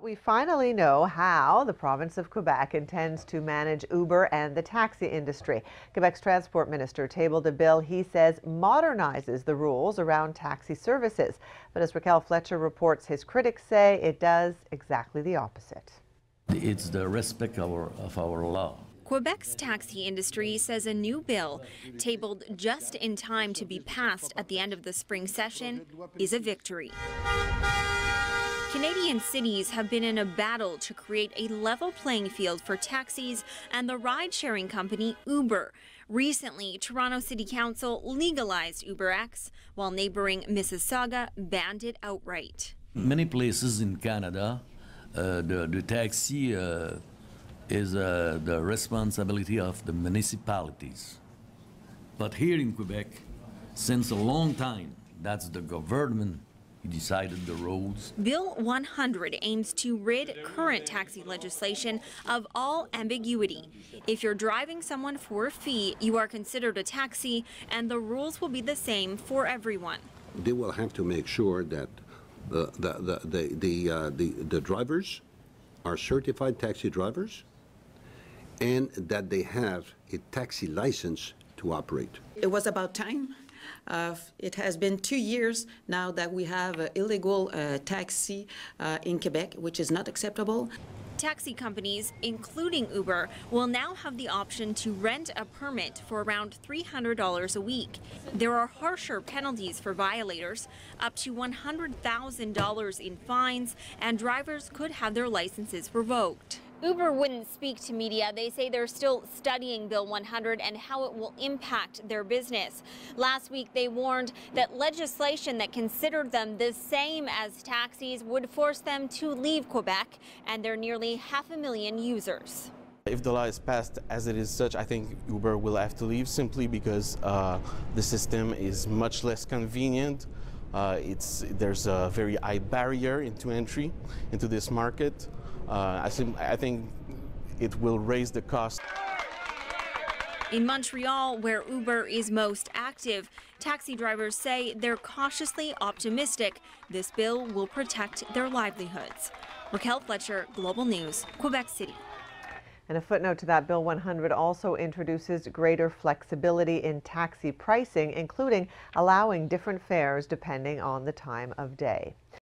We finally know how the province of Quebec intends to manage Uber and the taxi industry. Quebec's transport minister tabled a bill he says modernizes the rules around taxi services. But as Raquel Fletcher reports, his critics say it does exactly the opposite. It's the respect of our law. Quebec's taxi industry says a new bill, tabled just in time to be passed at the end of the spring session, is a victory. Canadian cities have been in a battle to create a level playing field for taxis and the ride-sharing company Uber. Recently, Toronto City Council legalized UberX, while neighboring Mississauga banned it outright. Many places in Canada, the taxi is the responsibility of the municipalities. But here in Quebec, since a long time, that's the government who decided the roads. Bill 100 aims to rid current taxi legislation of all ambiguity. If you're driving someone for a fee, you are considered a taxi, and the rules will be the same for everyone. They will have to make sure that the drivers are certified taxi drivers, and that they have a taxi license to operate. It was about time. It has been 2 years now that we have illegal taxi in Quebec, which is not acceptable. Taxi companies, including Uber, will now have the option to rent a permit for around $300 a week. There are harsher penalties for violators, up to $100,000 in fines, and drivers could have their licenses revoked. Uber wouldn't speak to media. They say they're still studying Bill 100 and how it will impact their business. Last week, they warned that legislation that considered them the same as taxis would force them to leave Quebec and their nearly 500,000 users. If the law is passed as it is such, I think Uber will have to leave simply because the system is much less convenient. There's a very high barrier into entry into this market. I think it will raise the cost. In Montreal, where Uber is most active, taxi drivers say they're cautiously optimistic this bill will protect their livelihoods. Raquel Fletcher, Global News, Quebec City. And a footnote to that, Bill 100 also introduces greater flexibility in taxi pricing, including allowing different fares depending on the time of day.